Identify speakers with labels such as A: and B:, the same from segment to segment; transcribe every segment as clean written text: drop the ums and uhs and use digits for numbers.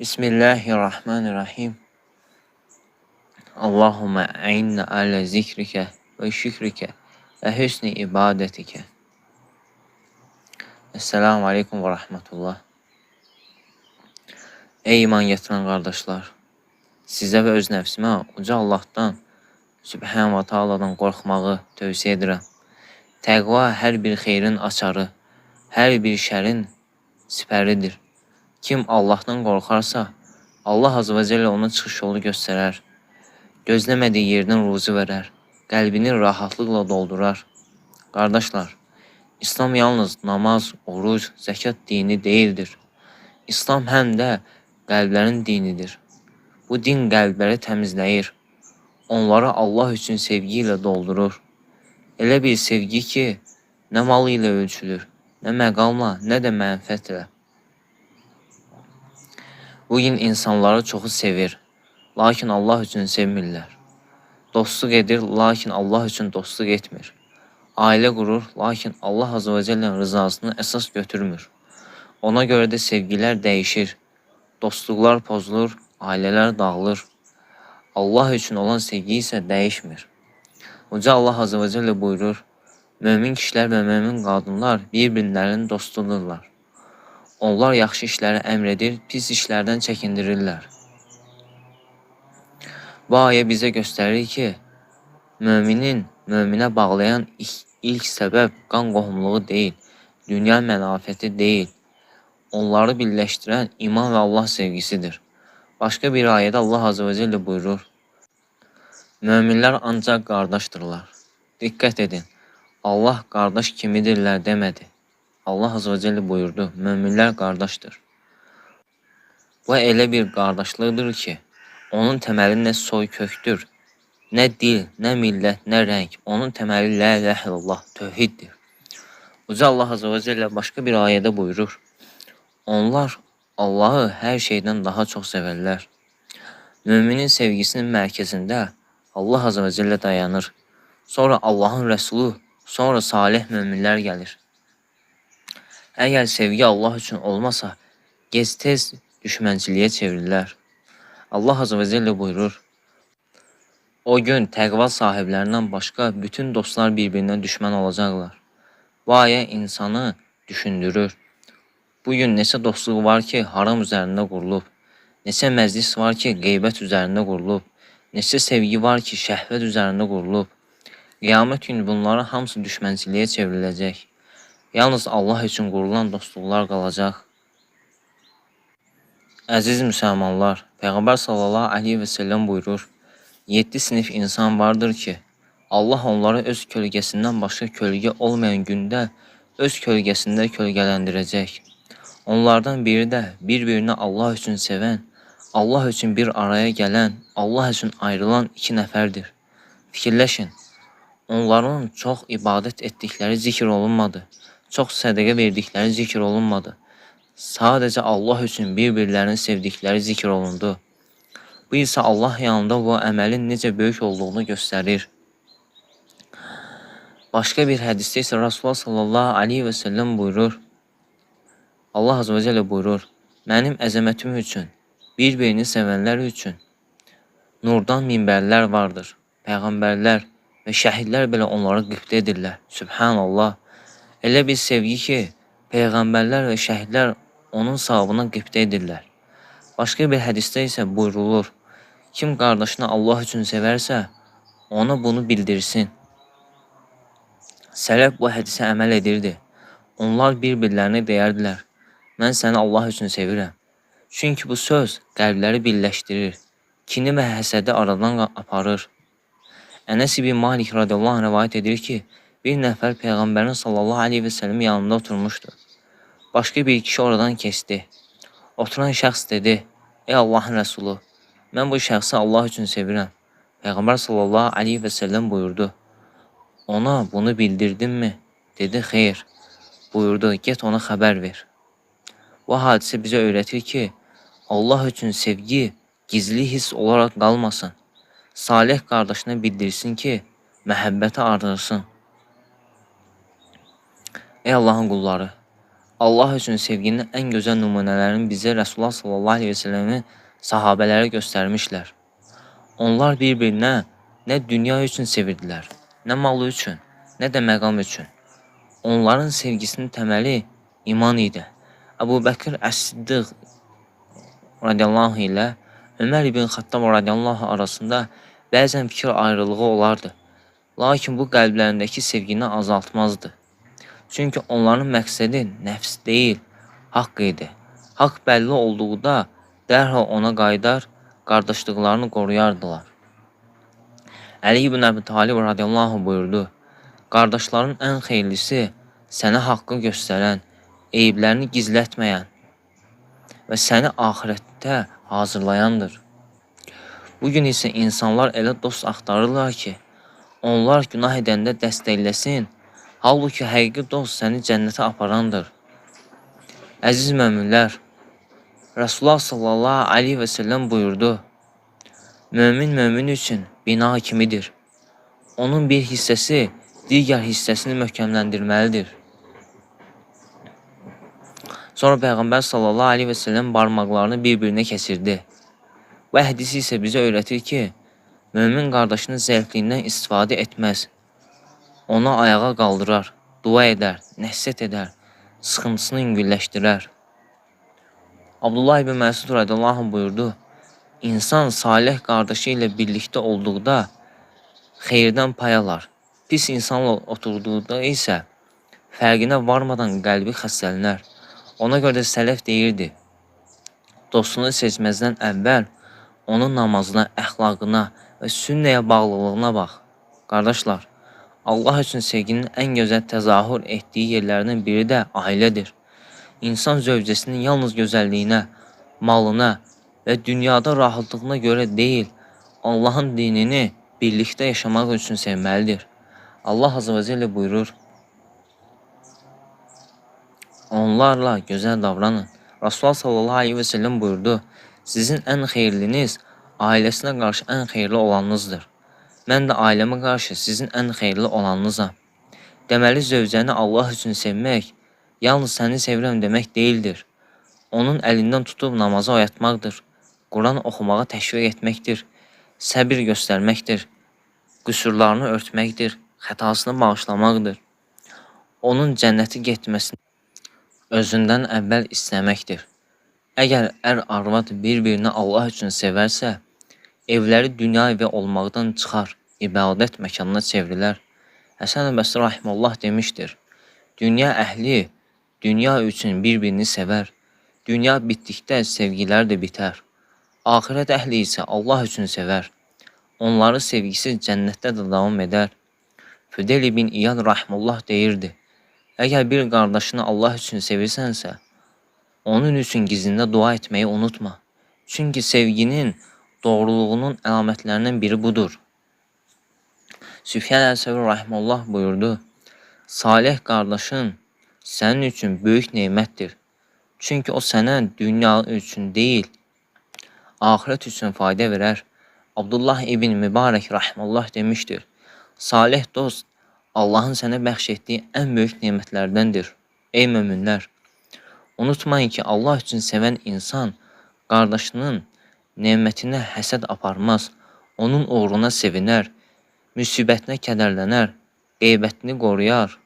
A: Bismillahirrahmanirrahim. Allahümme a'inna ala zikrike ve şükrike ve hüsni ibadetike. Esselamu aleyküm ve rahmetullah. Ey iman getiren kardeşler, sizə və öz nəfsimə uca Allahdan, Sübhan və Taala'dan qorxmağı tövsiyə edirəm. Təqva hər bir xeyrin açarı, hər bir şərin sipəridir. Kim Allahdan qorxarsa, Allah Azze və Celle ona çıxış yolu göstərər. Gözləmədiyi yerdən ruzi verər, qəlbini rahatlıqla doldurar. Qardaşlar, İslam yalnız namaz, oruc, zəkat dini deyildir. İslam həm də qəlblərin dinidir. Bu din qəlbləri təmizləyir. Onları Allah üçün sevgi ilə doldurur. Elə bir sevgi ki, nə malı ilə ölçülür, nə məqamla, nə də mənfətlə. Bugün insanları çoxu sevir, lakin Allah üçün sevmirlər. Dostluq edir, lakin Allah üçün dostluq etmir. Ailə qurur, lakin Allah Azze və Celle'nin rızasını əsas götürmür. Ona görə də sevgilər dəyişir, dostluqlar pozulur, ailələr dağılır. Allah üçün olan sevgi isə dəyişmir. Uca Allah Azze və Celle buyurur, mömin kişilər və mömin qadınlar bir-birlərinin dostudurlar. Onlar yaxşı işləri əmr edir, pis işlərdən çəkindirirlər. Bu ayə bizə göstərir ki, müminin müminə bağlayan ilk səbəb qan qohumluğu deyil, dünya mənafəti deyil. Onları birləşdirən iman və Allah sevgisidir. Başqa bir ayədə Allah Azze və Celle buyurur, möminlər ancaq qardaşdırlar. Diqqət edin, Allah qardaş kimidirlər demədi. Allah Azze və Celle buyurdu, möminlər qardaşdır. Bu elə bir qardaşlıqdır ki, onun təməli nə soy köktür, nə dil, nə millət, nə rəng. Onun təməli la ilahe illallah, tövhiddir. Uca Allah Azze və Celle başqa bir ayədə buyurur, onlar Allahı hər şeydən daha çox sevərlər. Müminin sevgisinin mərkəzində Allah Azze və Celle dayanır. Sonra Allahın Rəsulu, sonra salih möminlər gəlir. Əgər sevgi Allah üçün olmasa, gec-tez düşmənçiliyə çevrilir. Allah Azze və Celle buyurur, o gün təqva sahiblərindən başqa bütün dostlar bir-birinə düşmən olacaqlar. Bu ayə insanı düşündürür. Bugün neçə dostluq var ki, haram üzərində qurulub, neçə məclis var ki, qeybət üzərində qurulub, neçə sevgi var ki, şəhvət üzərində qurulub. Qiyamət günü bunların hamısı düşmənçiliyə çevriləcək. Yalnız Allah üçün qurulan dostluqlar qalacaq. Əziz müsəlmanlar, Peyğəmbər sallallahu aleyhi və səlləm buyurur, 7 sinif insan vardır ki, Allah onları öz kölgəsindən başqa kölgə olmayan gündə öz kölgəsində kölgələndirəcək. Onlardan biri də bir-birini Allah üçün sevən, Allah üçün bir araya gələn, Allah üçün ayrılan 2 nəfərdir. Fikirləşin, onların çox ibadət etdikləri zikr olunmadı, çox sədəqə verdikləri zikr olunmadı. Sadəcə Allah üçün bir-birlərini sevdikləri zikr olundu. Bu isə Allah yanında bu əməlin necə böyük olduğunu göstərir. Başqa bir hədisdə isə Rasulullah sallallahu aleyhi və səlləm buyurur, Allah Azze və Celle buyurur, mənim əzəmətim üçün, bir-birini sevənlər üçün nurdan minbərlər vardır. Peyğəmbərlər və şəhidlər belə onlara qibtə edirlər. Sübhanallah, elə bir sevgi ki, Peyğəmbərlər və şəhidlər onun savabına qibtə edirlər. Başqa bir hədisdə isə buyurulur, kim qardaşını Allah üçün sevərsə, ona bunu bildirsin. Sələf bu hədisə əməl edirdi. Onlar bir-birlərini deyərdilər, mən səni Allah üçün sevirəm. Çünki bu söz qəlbləri birləşdirir, kini və həsədi aradan aparır. Ənəs ibn Malik radiyallahu anh rəvayət edir ki, bir nəfər Peyğəmbərin sallallahu aleyhi və səlləm yanında oturmuşdu. Başqa bir kişi oradan keçdi. Oturan şəxs dedi, ey Allahın Rəsulu, mən bu şəxsi Allah üçün sevirəm. Peyğəmbər sallallahu aleyhi və səlləm buyurdu, ona bunu bildirdinmi? Dedi, xeyr. Buyurdu, get ona xəbər ver. Bu hadisə bizə öyrətir ki, Allah üçün sevgi gizli hiss olaraq qalmasın. Salih qardaşına bildirsin ki, məhəbbəti artırsın. Ey Allahın qulları, Allah üçün sevginin ən gözəl nümunələrini bizə Rasulullah sallallahu aleyhi ve sellemin sahabələri göstərmişlər. Onlar bir-birinə nə dünya üçün sevirdilər, nə malı üçün, nə də məqam üçün. Onların sevgisinin təməli iman idi. Əbu Bəkir Əs-Siddiq radiyallahu ilə Ömər ibn Xattab radiyallahu arasında bəzən fikir ayrılığı olardı. Lakin bu qəlblərindəki sevgini azaltmazdı. Çünki onların məqsədi nəfs deyil, haqq idi. Haqq bəlli olduğunda dərhal ona qayıdar, qardaşlıqlarını qoruyardılar. Əli ibn Əbi Talib radiyallahu buyurdu, qardaşların ən xeyirlisi sənə haqqı göstərən, eyiblərini gizlətməyən və səni axirətdə hazırlayandır. Bugün isə insanlar elə dost axtarırlar ki, onlar günah edəndə dəstəkləsin, halbuki həqiqi dost səni cənnətə aparandır. Əziz möminlər, Rasulullah sallallahu aleyhi ve sellem buyurdu, mömin üçün bina kimidir. Onun bir hissəsi digər hissəsini möhkəmləndirməlidir. Sonra Peyğəmbər sallallahu aleyhi ve sellem barmaqlarını bir-birinə kəsirdi. Bu hədisi isə bizə öyrətir ki, mömin qardaşının zəifliyindən istifadə etməz. Ona ayağa qaldırar, dua edər, nəsihət edər, sıxıntısını yüngülləşdirər. Abdullah ibn Məsud radiyallahu anh buyurdu, İnsan salih qardaşı ilə birlikdə olduqda xeyirdən pay alar. Pis insanla oturduğunda isə fərqinə varmadan qəlbi xəstələnər. Ona görə də sələf deyirdi, dostunu seçməzdən əvvəl onun namazına, əxlaqına və sünnəyə bağlılığına bax. Qardaşlar, Allah üçün sevginin ən gözəl təzahür etdiyi yerlərinin biri də ailədir. İnsan zövcəsinin yalnız gözəlliyinə, malına və dünyada rahatlığına görə deyil, Allahın dinini birlikdə yaşamaq üçün sevməlidir. Allah azə və cəllə buyurur, onlarla gözəl davranın. Rasulullah sallallahu aleyhi ve sellem buyurdu, sizin ən xeyirliniz ailəsinə qarşı ən xeyirli olanınızdır. Mən də ailəmə qarşı sizin ən xeyirli olanınızam. Deməli, zövcəni Allah üçün sevmək, yalnız səni sevirəm demək deyildir. Onun əlindən tutub namaza oyatmaqdır, Quran oxumağa təşviq etməkdir, səbir göstərməkdir, qüsurlarını örtməkdir, xətasını bağışlamaqdır. Onun cənnəti getməsini özündən əvvəl istəməkdir. Əgər ər-arvad bir-birini Allah üçün sevərsə, evləri dünya evi olmaqdan çıxar, ibadət məkanına çevrilər. Həsən Bəsri rahimehullah demişdir, dünya əhli dünya üçün bir-birini sevər, dünya bitdikdə sevgilər də bitər. Axirət əhli isə Allah üçün sevər, onları sevgisi cənnətdə də davam edər. Füdeyl ibn İyad rahimehullah deyirdi, əgər bir qardaşını Allah üçün sevirsənsə, onun üçün gizlində dua etməyi unutma. Çünki sevginin doğruluğunun əlamətlərindən biri budur. Süfyan Əl-Səvri rahimehullah buyurdu, salih qardaşın sənin üçün böyük nemətdir. Çünki o sənə dünya üçün deyil, axirət üçün fayda verər. Abdullah ibn Mübarək rahimehullah demişdir, salih dost Allahın sənə bəxş etdiyi ən böyük nemətlərdəndir. Ey möminlər, unutmayın ki, Allah üçün sevən insan qardaşının nemətinə həsəd aparmaz, onun uğruna sevinər, müsibətinə kədərlənər, qeybətini qoruyar,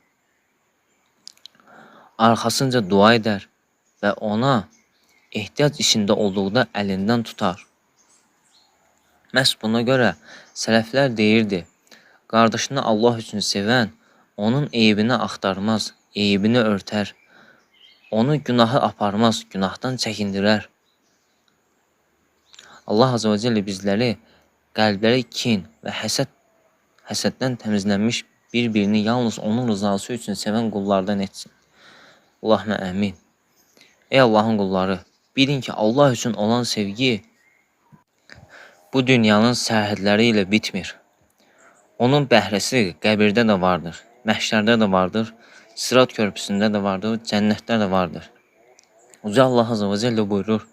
A: arxasınca dua edər və ona ehtiyac işində olduğunda əlindən tutar. Məhz buna görə sələflər deyirdi, qardaşını Allah üçün sevən, onun eybini axtarmaz, eybini örtər, onu günahı aparmaz, günahdan çəkindirər. Allah azə və cəllə bizləri qəlbləri kin və həsəddən təmizlənmiş bir-birini yalnız onun rızası üçün sevən qullardan etsin. Allahümə əmin. Ey Allahın qulları, bilin ki, Allah üçün olan sevgi bu dünyanın sərhədləri ilə bitmir. Onun bəhrəsi qəbirdə də vardır, məhşərdə də vardır, Sırat körpüsündə də vardır, cənnətdə də vardır. Uca Allah azə və cəllə buyurur,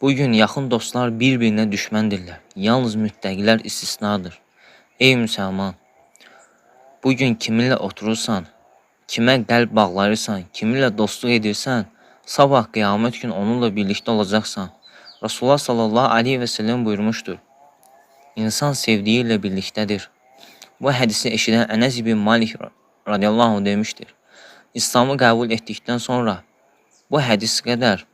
A: bugün yaxın dostlar bir-birinə düşməndirlər, yalnız müttəqilər istisnadır. Ey müsəlman, bugün kiminlə oturursan, Kimə qəlb bağlayırsan, kiminlə dostluq edirsən, sabah qiyamət gün onunla birlikdə olacaqsan. Rasulullah sallallahu aleyhi və səlləm buyurmuşdur, İnsan sevdiyi ilə birlikdədir. Bu hədisi eşidən Ənəs ibn Malik radiyallahu anh demişdir. İslamı qəbul etdikdən sonra bu hədis qədər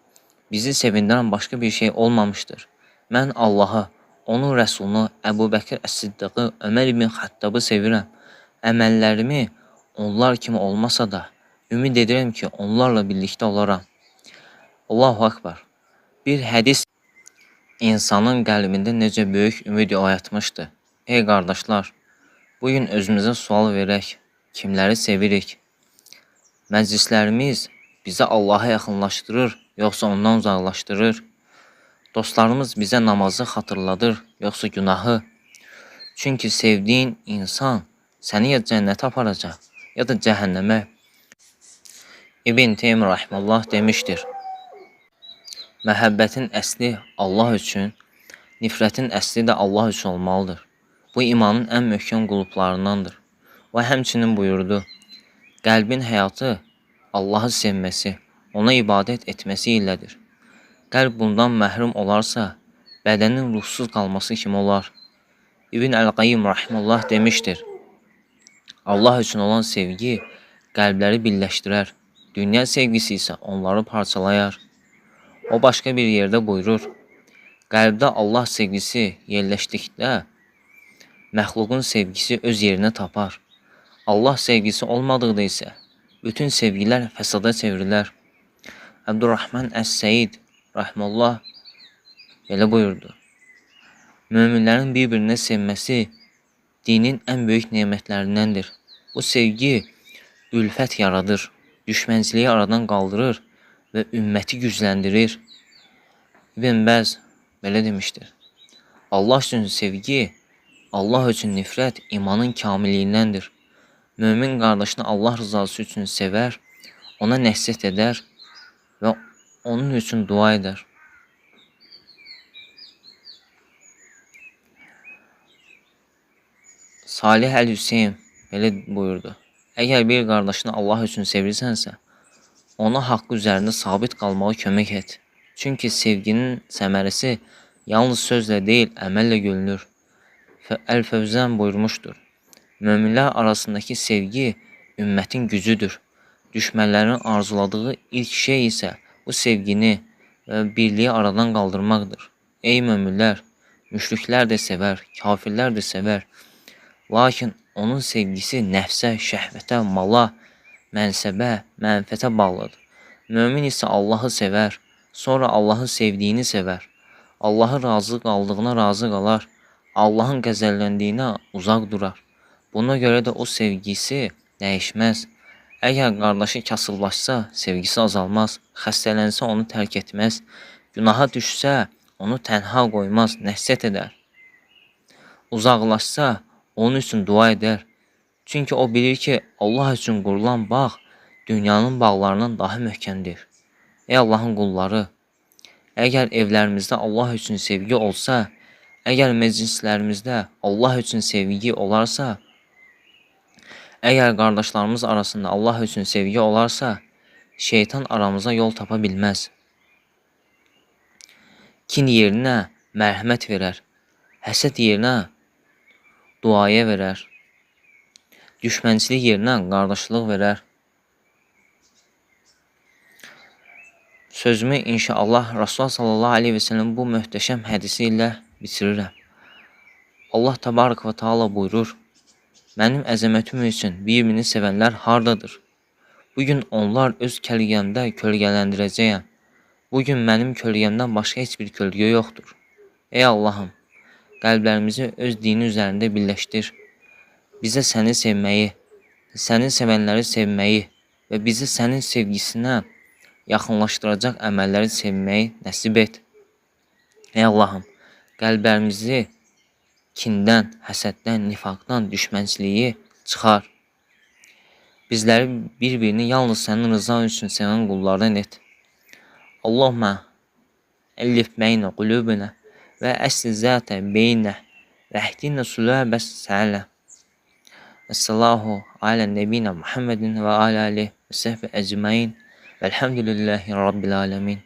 A: bizi sevindirən başqa bir şey olmamışdır. Mən Allahı, onun Rəsulunu, Əbu Bəkir Əs-Siddiqı, Ömər ibn Xəttabı sevirəm. Əməllərimi onlar kimi olmasa da, ümid edirəm ki, onlarla birlikdə olaram. Allahu Akbar. Bir hədis insanın qəlbində necə böyük ümid oyatmışdı. Ey qardaşlar, bugün özümüzə sual verək, kimləri sevirik? Məclislərimiz bizi Allaha yaxınlaşdırır, yoxsa ondan uzaqlaşdırır? Dostlarımız bizə namazı xatırladır, yoxsa günahı? Çünki sevdiyin insan səni ya cənnətə aparacaq, ya da cəhənnəmə. İbn Teymiyyə rahimehullah demişdir, məhəbbətin əsli Allah üçün, nifrətin əsli də Allah üçün olmalıdır. Bu imanın ən möhkəm qulplarındandır. O həmçinin buyurdu, qəlbin həyatı Allahı sevməsi, ona ibadət etməsi ilədir. Qəlb bundan məhrum olarsa, bədənin ruhsuz qalması kimi olar. İbn Əl-Qayyim rahimehullah demişdir, Allah üçün olan sevgi qəlbləri birləşdirər, dünya sevgisi isə onları parçalayar. O başqa bir yerdə buyurur, qəlbdə Allah sevgisi yerləşdikdə, məxluqun sevgisi öz yerinə tapar. Allah sevgisi olmadıqda isə, bütün sevgilər fəsada çevrilər. Əbdurrahman Əs-Səid rahimehullah belə buyurdu, möminlərin bir-birinə sevməsi dinin ən böyük nemətlərindəndir. Bu sevgi ülfət yaradır, düşmənciliyi aradan qaldırır və ümməti gücləndirir. İbn Bəz belə demişdir, Allah üçün sevgi, Allah üçün nifrət imanın kamilliyindəndir. Mömin qardaşını Allah rızası üçün sevər, ona nəsihət edər və onun üçün dua edər. Salih Əl-Hüseyn belə buyurdu, əgər bir qardaşını Allah üçün sevirsənsə, ona haqqı üzərində sabit qalmağa kömək et. Çünki sevginin səmərəsi yalnız sözlə deyil, əməllə görünür. Əl-Fəvzən buyurmuşdur, möminlər arasındakı sevgi ümmətin gücüdür. Düşmənlərin arzuladığı ilk şey isə bu sevgini və birliyi aradan qaldırmaqdır. Ey möminlər, müşriklər də sevər, kafirlər də sevər. Lakin onun sevgisi nəfsə, şəhvətə, mala, mənsəbə, mənfətə bağlıdır. Mömin isə Allahı sevər, sonra Allahı sevdiyini sevər. Allahı razı qaldığına razı qalar, Allahın qəzəlləndiyinə uzaq durar. Buna görə də o sevgisi dəyişməz. Əgər qardaşı kasıblaşsa, sevgisi azalmaz, xəstələnsə onu tərk etməz, günaha düşsə, onu tənha qoymaz, nəsihət edər. Uzaqlaşsa, onun üçün dua edər. Çünki o bilir ki, Allah üçün qurulan bağ dünyanın bağlarından daha möhkəmdir. Ey Allahın qulları, əgər evlərimizdə Allah üçün sevgi olsa, əgər məclislərimizdə Allah üçün sevgi olarsa, əgər qardaşlarımız arasında Allah üçün sevgi olarsa, şeytan aramıza yol tapa bilməz. Kin yerinə mərhəmət verər, həsəd yerinə duaya verər, düşmənçilik yerinə qardaşlıq verər. Sözümü inşallah Rasulullah sallallahu aleyhi və səlləm bu möhtəşəm hədisi ilə bitirirəm. Allah təbarək və teala buyurur, mənim əzəmətim üçün bir-birini sevənlər hardadır? Bugün onlar öz kölgəmdə kölgələndirəcəyəm. Bugün mənim kölgəmdən başqa heç bir kölgə yoxdur. Ey Allahım, qəlblərimizi öz dini üzərində birləşdir. Bizə səni sevməyi, səni sevənləri sevməyi və bizi sənin sevgisinə yaxınlaşdıracaq əməlləri sevməyi nəsib et. Ey Allahım, qəlblərimizi kindən, həsəddən, nifaqdan, düşmənçiliyi çıxar. Bizləri bir-birini yalnız sənin rızan üçün sevən qullardan et. Allahümə əlif beynə qulubunə və əsl zətə beynə və əhdinə süləhə bəs sələ. Esselahu ala nebina Muhammedin ve ala alihi ve sehbi ecmain. Velhamdülillahi Rabbil alemin.